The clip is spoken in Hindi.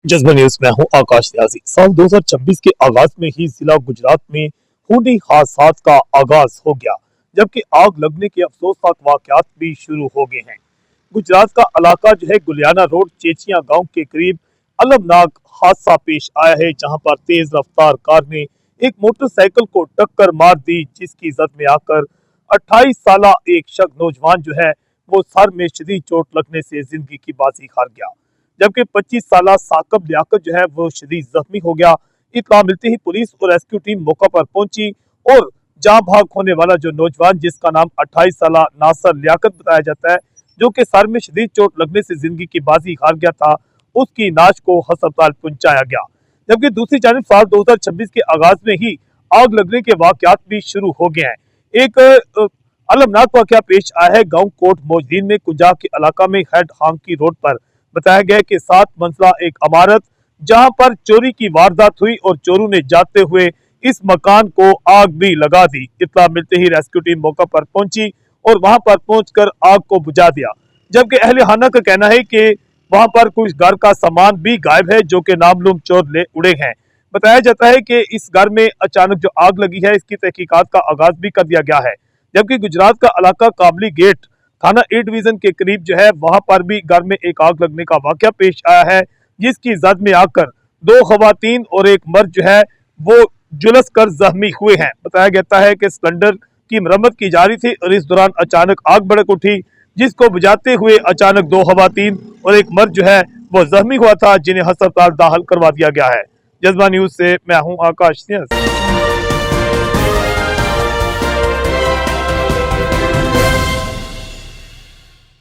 जज्बा न्यूज में हूं आकाश न्याजी। साल 2026 के आगाज में ही जिला गुजरात में खूनी हादसा का आगाज हो गया, जबकि आग लगने के अफसोसनाक वाकयात भी शुरू हो गए हैं। गुजरात का इलाका जो है गुलियाना रोड चेचिया गांव के करीब अलमनाक हादसा पेश आया है, जहां पर तेज रफ्तार कार ने एक मोटरसाइकिल को टक्कर मार दी, जिसकी जद में आकर 28 साल एक शख्स नौजवान जो है वो सर में शदीद चोट लगने से जिंदगी की बाजी हार गया, जबकि 25 साल साकब लियाकत जो है वो शदीद जख्मी हो गया। इत्तला मिलते ही पुलिस और रेस्क्यू टीम मौका पर पहुंची और जहां भाग होने वाला जो नौजवान जिसका नाम 28 साल नासर लियाकत बताया जाता है, जो कि सर में शदीद चोट लगने से जिंदगी की बाजी हार गया था, उसकी नाश को अस्पताल पहुंचाया गया। जबकि दूसरी जानब साल 2026 के आगाज में ही आग लगने के वाकयात भी शुरू हो गए हैं। एक अलमनाक वाकया पेश आया है गांव कोट मोजदीन में कुंजा के इलाका में हेड हांकी रोड पर। बताया गया कि 7 मंजिला एक इमारत जहां पर चोरी की वारदात हुई और चोरों ने जाते हुए इस मकान को आग भी लगा दी। इत्तला मिलते ही रेस्क्यू टीम मौका पर पहुंची और वहां पर पहुंचकर आग को बुझा दिया, जबकि अहले खाना का कहना है कि वहां पर कुछ घर का सामान भी गायब है, जो कि नामलूम चोर ले उड़े हैं। बताया जाता है कि इस घर में अचानक जो आग लगी है, इसकी तहकीकात का आगाज भी कर दिया गया है। जबकि गुजरात का इलाका काबली गेट थाना ए डिवीजन के करीब जो है वहां पर भी घर में एक आग लगने का वाकया पेश आया है, जिसकी जद में आकर 2 खवातीन और एक मर्द जो है वो जुलस कर जख्मी हुए हैं। बताया जाता है कि सिलेंडर की मरम्मत की जा रही थी और इस दौरान अचानक आग भड़क उठी, जिसको बुझाते हुए अचानक 2 खवातीन और एक मर्द जो है वो जख्मी हुआ था, जिन्हें अस्पताल दाखिल करवा दिया गया है। जज्बा न्यूज से मैं हूं आकाश सिंह।